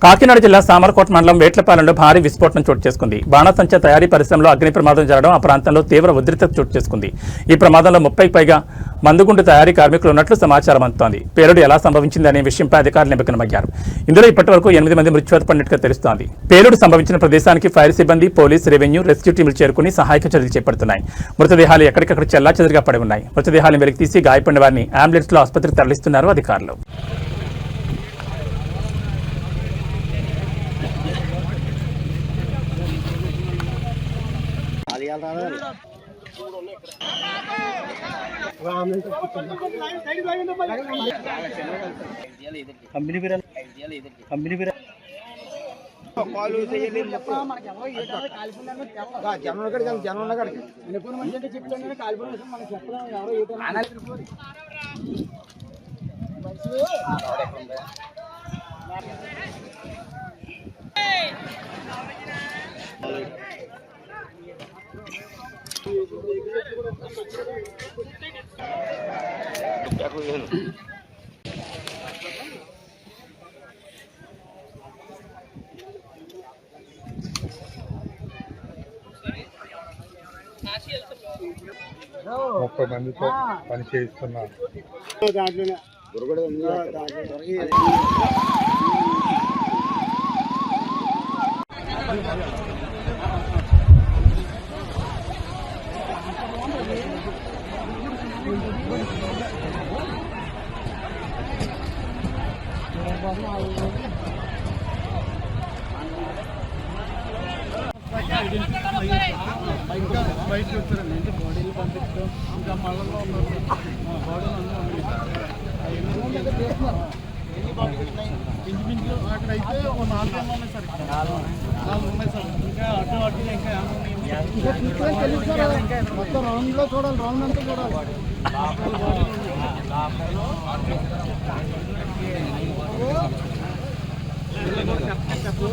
కాకినాడ జిల్లా సామర్కోట మండలం వేట్లపాలెంలో భారీ విస్ఫోటనం చోటు చేసుకుంది. బాణసంచా తయారీ పరిశ్రమలో అగ్ని ప్రమాదం జరగడం ఆ ప్రాంతంలో తీవ్ర ఉద్రిక్తత చోటు చేసుకుంది. ఈ ప్రమాదంలో 30కి పైగా మందుగుండు తయారీ కార్మికులు ఉన్నట్లు సమాచారం అందుతోంది. పేలుడు ఎలా సంభవించింది అనే విషయంపై అధికారులు నిమగ్నమయ్యారు. ఇందులో ఇప్పటివరకు 8 మంది మృత్యువాత పడినట్టుగా తెలుస్తోంది. పేలుడు సంభవించిన ప్రదేశానికి ఫైర్ సిబ్బంది, పోలీస్, రెవెన్యూ, రెస్క్యూ టీములు చేరుకుని సహాయక చర్యలు చేపడుతున్నాయి. మృతదేహాలు ఎక్కడికక్కడ చెల్లాచెదురుగా పడి ఉన్నాయి. మృతదేహాలను వెలికి తీసి గాయపడిన వారిని అంబులెన్స్లో ఆసుపత్రికి తరలిస్తున్నారు అధికారులు. ముప్పై మందితో పని చేయిస్తున్నారు. బయట చూస్తారండి అంటే బాడీలు పంపించడం ఇంకా మళ్ళీ ఇంచుమించు అక్కడ అయితే ఒక 4 ఉన్నాయి సార్. 4 ఉన్నాయి సార్. ఇంకా అటు ఇంకా మొత్తం రౌండ్లో చూడాలి, రౌండ్ అంతా చూడాలి. చెప్పు